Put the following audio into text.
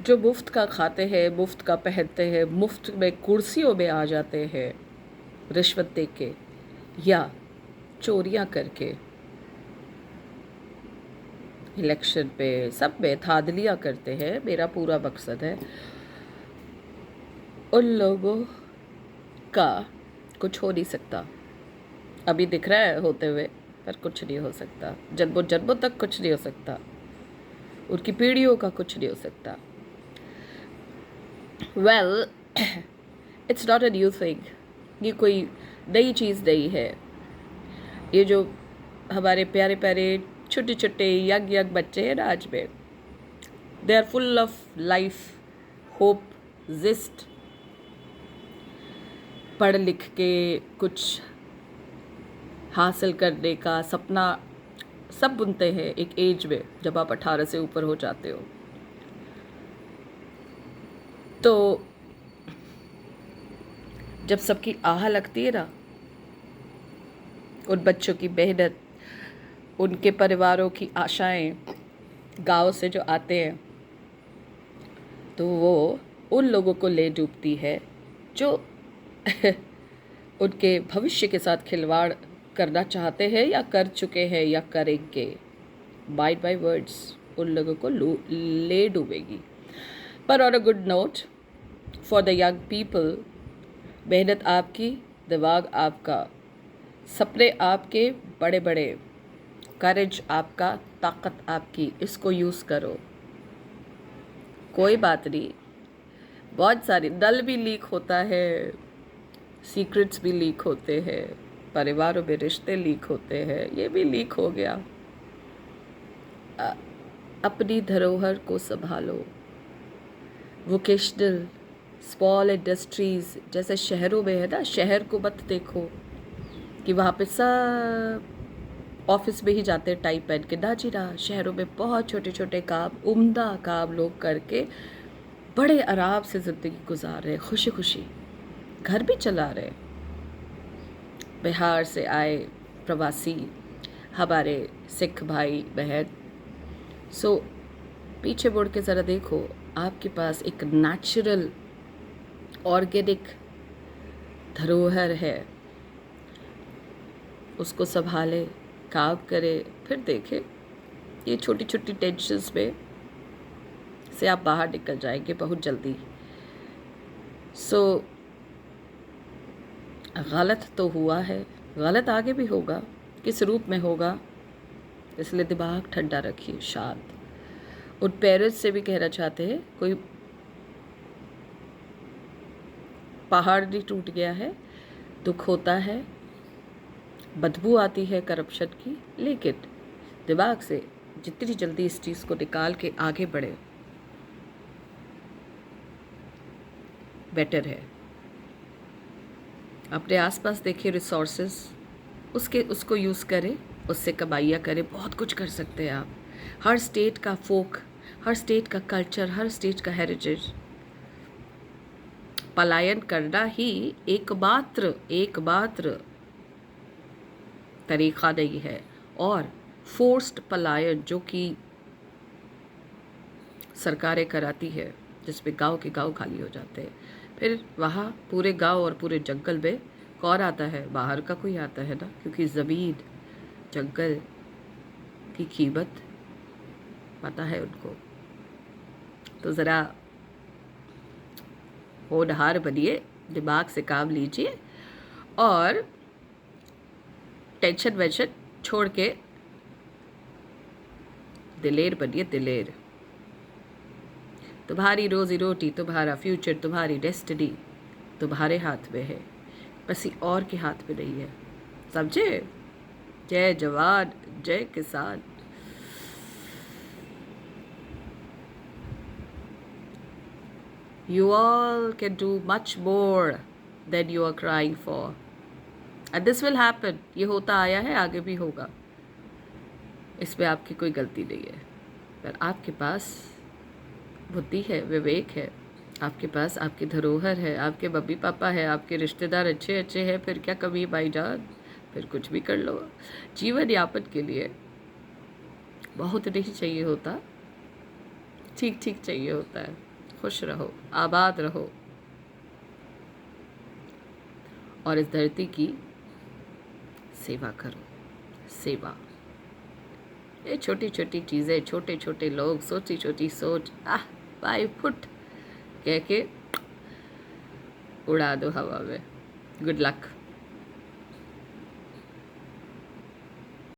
जो मुफ्त का खाते हैं, मुफ्त का पहनते हैं, मुफ्त में कुर्सियों में आ जाते हैं रिश्वत दे के या चोरियां करके, इलेक्शन पे सब में धांधलियां करते हैं। मेरा पूरा मकसद है उन लोगों का कुछ हो नहीं सकता। अभी दिख रहा है होते हुए, पर कुछ नहीं हो सकता। जन्मों जन्मों तक कुछ नहीं हो सकता। उनकी पीढ़ियों का कुछ नहीं हो सकता। Well, it's not a new thing. ये कोई नई चीज़ नहीं है। ये जो हमारे प्यारे प्यारे छोटे छोटे यंग यंग बच्चे हैं ना आज में, they are full of life, hope, gist. पढ़ लिख के कुछ हासिल करने का सपना सब बुनते हैं एक एज में, जब आप 18 से ऊपर हो जाते हो। तो जब सबकी आह लगती है ना, उन बच्चों की मेहनत, उनके परिवारों की आशाएं गांव से जो आते हैं, तो वो उन लोगों को ले डूबती है जो उनके भविष्य के साथ खिलवाड़ करना चाहते हैं या कर चुके हैं या करेंगे। बाइट बाय वर्ड्स उन लोगों को ले डूबेगी। पर on a good note, for the young people, मेहनत आपकी, दिमाग आपका, सपने आपके बड़े बड़े, करेज आपका, ताकत आपकी, इसको यूज़ करो। कोई बात नहीं, बहुत सारी नल भी लीक होता है, सीक्रेट्स भी लीक होते हैं, परिवारों में रिश्ते लीक होते हैं, ये भी लीक हो गया। अपनी धरोहर को संभालो। वोकेशनल स्मॉल इंडस्ट्रीज़ जैसे शहरों में है ना, शहर को मत देखो कि वहाँ पे सब ऑफिस में ही जाते हैं टाई पहन के। ना जी ना, शहरों में बहुत छोटे छोटे काम, उम्दा काम लोग करके बड़े आराम से ज़िंदगी गुजार रहे, खुशी खुशी घर भी चला रहे। बिहार से आए प्रवासी हमारे सिख भाई बहन, सो पीछे मुड़ के ज़रा देखो, आपके पास एक नेचुरल ऑर्गेनिक धरोहर है, उसको संभाले, काम करे, फिर देखें। ये छोटी छोटी टेंशन्स में से आप बाहर निकल जाएंगे बहुत जल्दी। सो गलत तो हुआ है, गलत आगे भी होगा, किस रूप में होगा, इसलिए दिमाग ठंडा रखिए, शांत। उन पेरेंट्स से भी कहना चाहते हैं, कोई पहाड़ नहीं टूट गया है, दुख होता है, बदबू आती है करप्शन की, लेकिन दिमाग से जितनी जल्दी इस चीज़ को निकाल के आगे बढ़े, बेटर है। अपने आसपास देखिए रिसोर्सेज, उसको यूज़ करें, उससे कमाइयाँ करें, बहुत कुछ कर सकते हैं आप। हर स्टेट का फोक, हर स्टेट का कल्चर, हर स्टेट का हेरिटेज, पलायन करना ही एकमात्र तरीक़ा नहीं है। और फोर्स्ड पलायन जो कि सरकारें कराती है, जिसमें गांव के गांव खाली हो जाते हैं, फिर वहाँ पूरे गांव और पूरे जंगल में कौन आता है? बाहर का कोई आता है ना, क्योंकि ज़मीन जंगल की कीमत पता है उनको। तो ज़रा होनहार बनिए, दिमाग से काम लीजिए और टेंशन वेंशन छोड़ के दिलेर बनिए, दिलेर। तुम्हारी रोजी रोटी, तुम्हारा फ्यूचर, तुम्हारी डेस्टिनी तुम्हारे हाथ में है, किसी और के हाथ में नहीं है, समझे? जय जवान, जय किसान। You all can do much more than you are crying for. And this will happen. ये होता आया है, आगे भी होगा, इसमें आपकी कोई गलती नहीं है। पर आपके पास बुद्धि है, विवेक है, आपके पास आपकी धरोहर है, आपके मम्मी पापा है, आपके रिश्तेदार अच्छे अच्छे हैं, फिर क्या कमी भाईजान, फिर कुछ भी कर लो। जीवन यापन के लिए बहुत नहीं चाहिए होता, ठीक ठीक चाहिए होता है। खुश रहो, आबाद रहो और इस धरती की सेवा करो। सेवा, ये छोटी छोटी चीज़ें, छोटे छोटे लोग, सोची छोटी सोच, 5 फुट कह के उड़ा दो हवा में। Good luck.